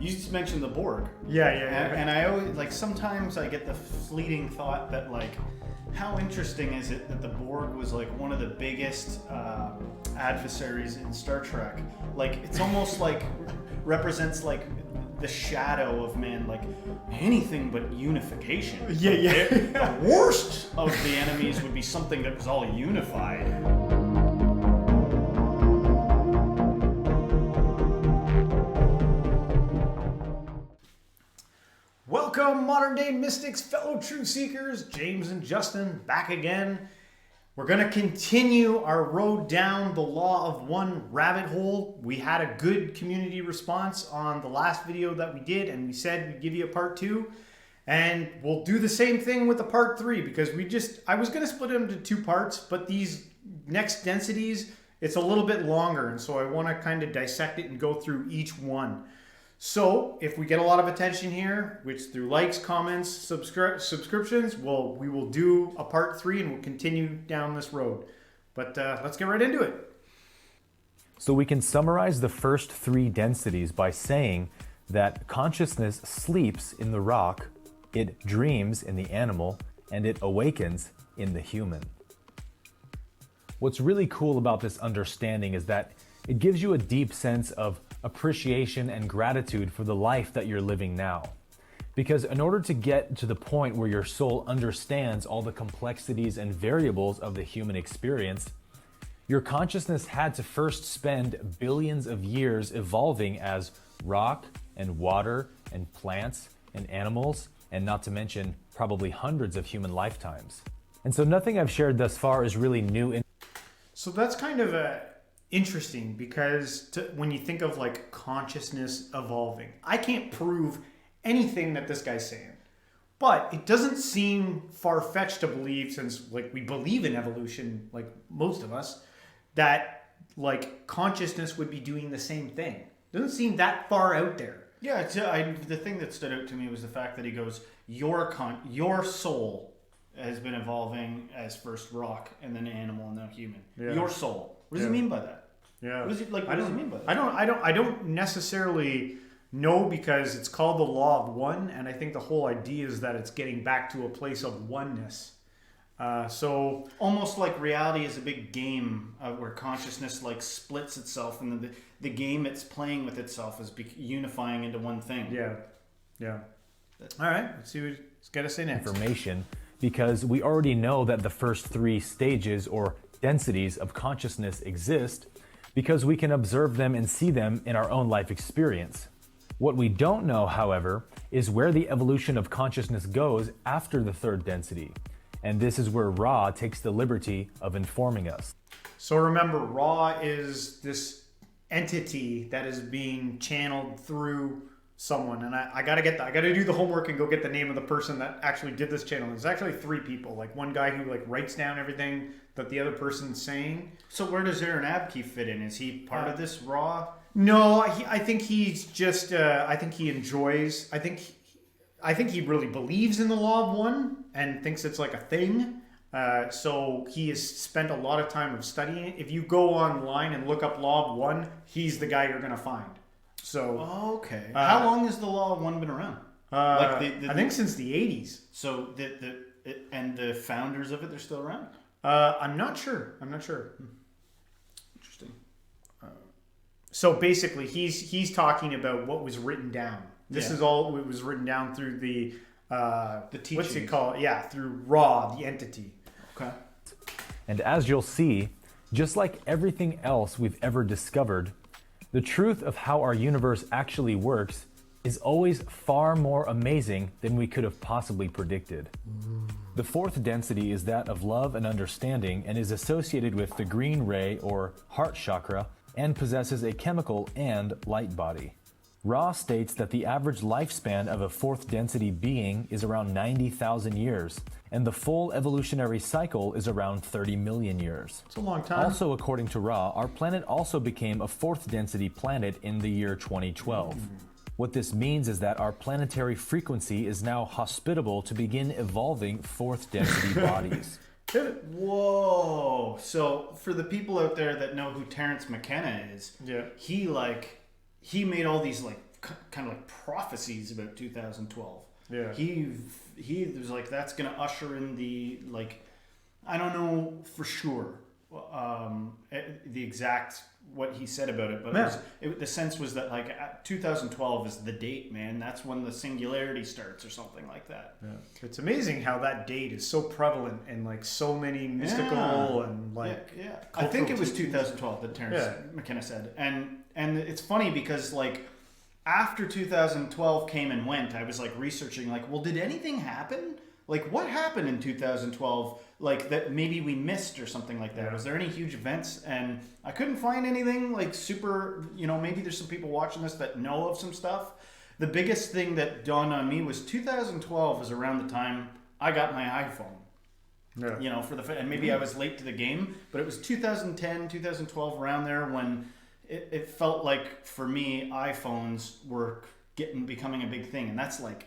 You just mentioned the Borg. Yeah. And I always, like, sometimes I get the fleeting thought that, like, how interesting is it that the Borg was, like, one of the biggest adversaries in Star Trek? Like, it's almost like represents, like, the shadow of man, like, anything but unification. Yeah. The worst of the enemies would be something that was all unified. Welcome, modern day mystics, fellow truth seekers, James and Justin back again. We're going to continue our road down the Law of One rabbit hole. We had a good community response on the last video that we did, and we said we'd give you a part 2. And we'll do the same thing with the part 3 because I was going to split it into 2 parts, but these next densities, it's a little bit longer, and so I want to kind of dissect it and go through each one. So if we get a lot of attention here, which through likes, comments, subscriptions, we will do a part 3 and we'll continue down this road. But let's get right into it. So we can summarize the first 3 densities by saying that consciousness sleeps in the rock, it dreams in the animal, and it awakens in the human. What's really cool about this understanding is that it gives you a deep sense of appreciation and gratitude for the life that you're living now. Because in order to get to the point where your soul understands all the complexities and variables of the human experience, your consciousness had to first spend billions of years evolving as rock and water and plants and animals, and not to mention probably hundreds of human lifetimes. And so nothing I've shared thus far is really new. So that's kind of interesting because when you think of like consciousness evolving, I can't prove anything that this guy's saying, but it doesn't seem far-fetched to believe, since like we believe in evolution, like most of us, that like consciousness would be doing the same thing. Doesn't seem that far out there. Yeah, the thing that stood out to me was the fact that he goes, your soul has been evolving as first rock and then animal and now human. Yeah. Your soul. What does he mean by that? Yeah. What does he mean by that? I don't necessarily know, because it's called the Law of One, and I think the whole idea is that it's getting back to a place of oneness. So almost like reality is a big game where consciousness like splits itself, and the game it's playing with itself is unifying into one thing. Yeah. All right, let's see what it's got to say next. Information, because we already know that the first 3 stages or densities of consciousness exist, because we can observe them and see them in our own life experience. What we don't know, however, is where the evolution of consciousness goes after the 3rd density. And this is where Ra takes the liberty of informing us. So remember, Ra is this entity that is being channeled through someone, and I gotta do the homework and go get the name of the person that actually did this channel. There's actually 3 people, like one guy who like writes down everything that the other person's saying. So where does Aaron Abke fit in? Is he part of this Raw? No, I think he's just I think he enjoys, I think he really believes in the Law of One and thinks it's like a thing. So he has spent a lot of time of studying it. If you go online and look up Law of One, he's the guy you're gonna find. So okay. How long has the Law of One been around? I think since the 80s. So and the founders of it, they're still around? I'm not sure. Interesting. So basically, he's talking about what was written down. This is all what was written down through the teachings. What's it called? Yeah, through Ra, the entity. Okay. And as you'll see, just like everything else we've ever discovered, the truth of how our universe actually works is always far more amazing than we could have possibly predicted. The 4th density is that of love and understanding, and is associated with the green ray or heart chakra, and possesses a chemical and light body. Ra states that the average lifespan of a 4th density being is around 90,000 years, and the full evolutionary cycle is around 30 million years. It's a long time. Also, according to Ra, our planet also became a 4th density planet in the year 2012. What this means is that our planetary frequency is now hospitable to begin evolving 4th density bodies. Whoa! So for the people out there that know who Terence McKenna is, he made all these like kind of like prophecies about 2012. Yeah. He was like, that's going to usher in the, like, I don't know for sure the exact what he said about it, but the sense was that like 2012 is the date, man. That's when the singularity starts or something like that. Yeah. It's amazing how that date is so prevalent in like so many mystical and like I think it was 2012 that Terrence McKenna said, and it's funny because like after 2012 came and went, I was like researching like, well, did anything happen? Like what happened in 2012 like that maybe we missed or something like that? Was there any huge events? And I couldn't find anything like super, maybe there's some people watching this that know of some stuff. The biggest thing that dawned on me was 2012 was around the time I got my iPhone. Yeah. And maybe I was late to the game, but it was 2010, 2012 around there when it felt like for me iPhones were becoming a big thing, and that's like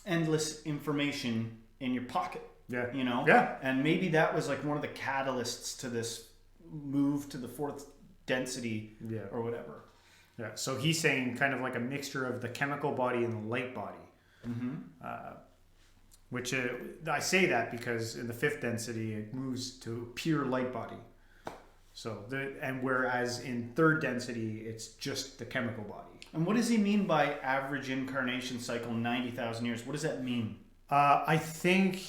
endless information in your pocket. Yeah. And maybe that was like one of the catalysts to this move to the fourth density or whatever. Yeah. So he's saying kind of like a mixture of the chemical body and the light body. Mm-hmm. Which I say that because in the fifth density it moves to pure light body. So whereas in third density it's just the chemical body. And what does he mean by average incarnation cycle 90,000 years? What does that mean? I think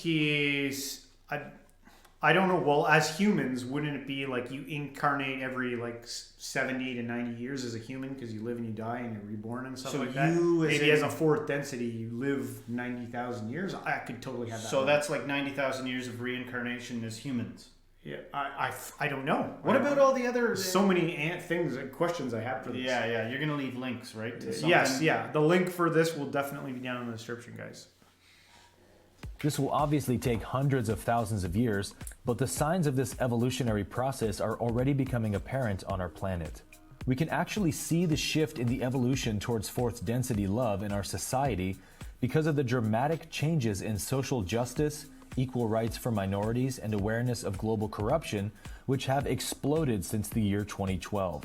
I don't know. Well, as humans, wouldn't it be like you incarnate every like 70 to 90 years as a human because you live and you die and you're reborn and stuff like that? Maybe as a fourth density, you live 90,000 years. I could totally have that. So that's like 90,000 years of reincarnation as humans. Yeah, I don't know. What about all the other... So many things and questions I have for this. Yeah. You're going to leave links, right? To something? Yes, yeah. The link for this will definitely be down in the description, guys. This will obviously take hundreds of thousands of years, but the signs of this evolutionary process are already becoming apparent on our planet. We can actually see the shift in the evolution towards fourth density love in our society because of the dramatic changes in social justice, equal rights for minorities, and awareness of global corruption, which have exploded since the year 2012.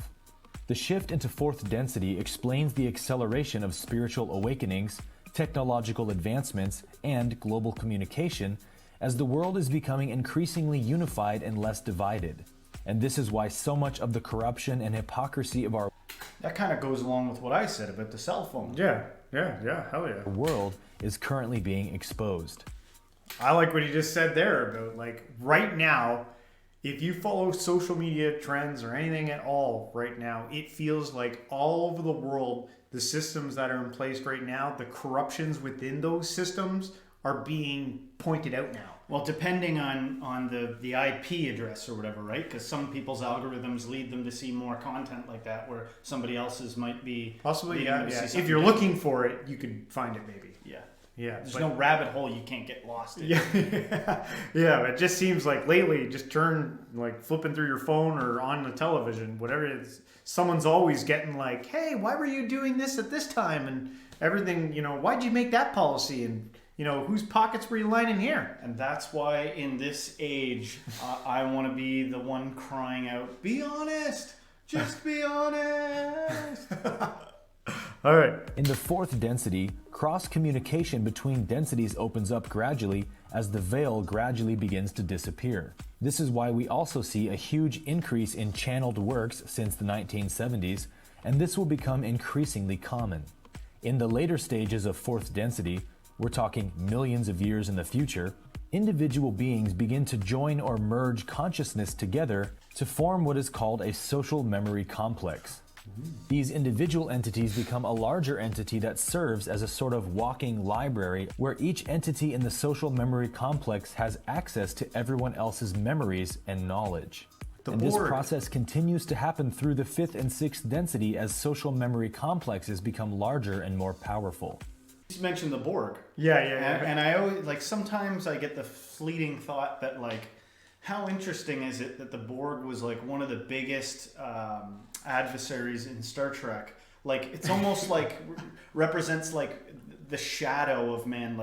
The shift into fourth density explains the acceleration of spiritual awakenings, technological advancements, and global communication as the world is becoming increasingly unified and less divided. And this is why so much of the corruption and hypocrisy of our That kind of goes along with what I said about the cell phone. Yeah, hell yeah. world is currently being exposed. I like what he just said there about like right now, if you follow social media trends or anything at all right now, it feels like all over the world, the systems that are in place right now, the corruptions within those systems are being pointed out now. Well, depending on the IP address or whatever, right? Because some people's algorithms lead them to see more content like that, where somebody else's might be... Possibly, yeah. If you're looking for it, you could find it maybe. Yeah, there's no rabbit hole you can't get lost in. Yeah, but it just seems like lately, just flipping through your phone or on the television, whatever it is, someone's always getting like, hey, why were you doing this at this time? And everything, why'd you make that policy? And, whose pockets were you lining here? And that's why in this age, I want to be the one crying out, be honest, just be honest. All right. In the fourth density, cross-communication between densities opens up gradually as the veil gradually begins to disappear. This is why we also see a huge increase in channeled works since the 1970s, and this will become increasingly common. In the later stages of fourth density, we're talking millions of years in the future, individual beings begin to join or merge consciousness together to form what is called a social memory complex. These individual entities become a larger entity that serves as a sort of walking library where each entity in the social memory complex has access to everyone else's memories and knowledge. And this process continues to happen through the fifth and sixth density as social memory complexes become larger and more powerful. You mentioned the Borg. Yeah. And I always, sometimes I get the fleeting thought that, how interesting is it that the Borg was, one of the biggest adversaries in Star Trek? It's almost represents, the shadow of man,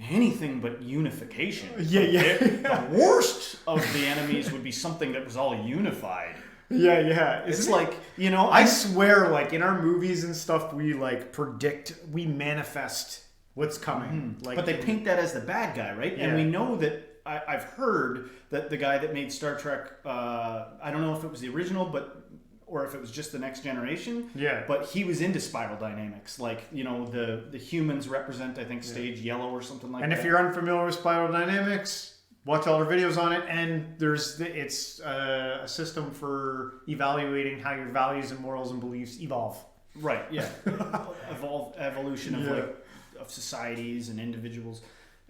anything but unification. Yeah. The worst of the enemies would be something that was all unified. Yeah. It's like, you know, I swear, like in our movies and stuff, we like predict, we manifest what's coming. Like, but they paint that as the bad guy, right? And we know that I've heard that the guy that made Star Trek, I don't know if it was the original, or if it was just the Next Generation. Yeah. But he was into spiral dynamics. Like, you know, the humans represent, I think, stage yellow or something like that. And if you're unfamiliar with spiral dynamics, watch all our videos on it. And it's a system for evaluating how your values and morals and beliefs evolve. Right. Yeah. Evolution of societies and individuals.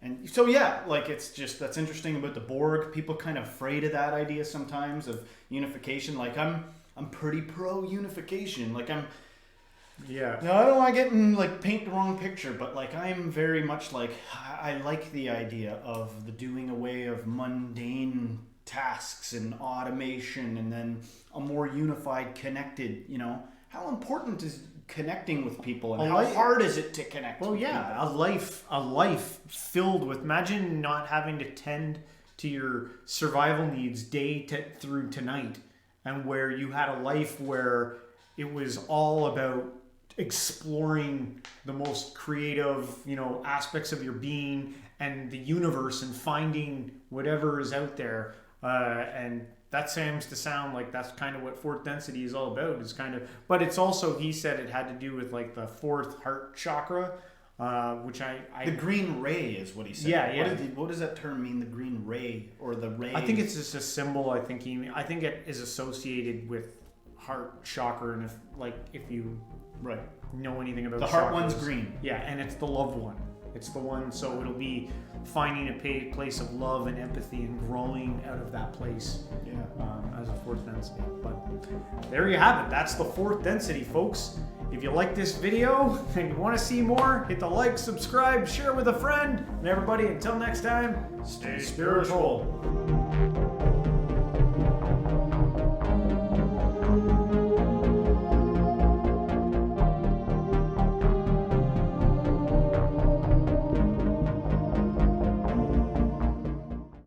And so, yeah, like that's interesting about the Borg. People kind of afraid of that idea sometimes of unification. Like I'm pretty pro unification. Like I don't want to get in like paint the wrong picture, but like I'm very much like I like the idea of the doing away of mundane tasks and automation, and then a more unified, connected. You know, how important is connecting with people, and how hard is it to connect? Well, with yeah, people? a life filled with. Imagine not having to tend to your survival needs through to night, and where you had a life where it was all about exploring the most creative, you know, aspects of your being and the universe, and finding whatever is out there, and that seems to sound like that's kind of what fourth density is all about. Is kind of, but it's also, he said it had to do with like the fourth heart chakra, which I the green ray is what he said. Yeah. What does that term mean? The green ray or the ray? I think it's just a symbol. I think it is associated with heart chakra, and if you know anything about the heart chakras, one's green. Yeah, and it's the loved one. It's the one, so it'll be finding a place of love and empathy and growing out of that place as a fourth density. But there you have it. That's the fourth density, folks. If you like this video and you want to see more, hit the like, subscribe, share with a friend. And everybody, until next time, stay spiritual.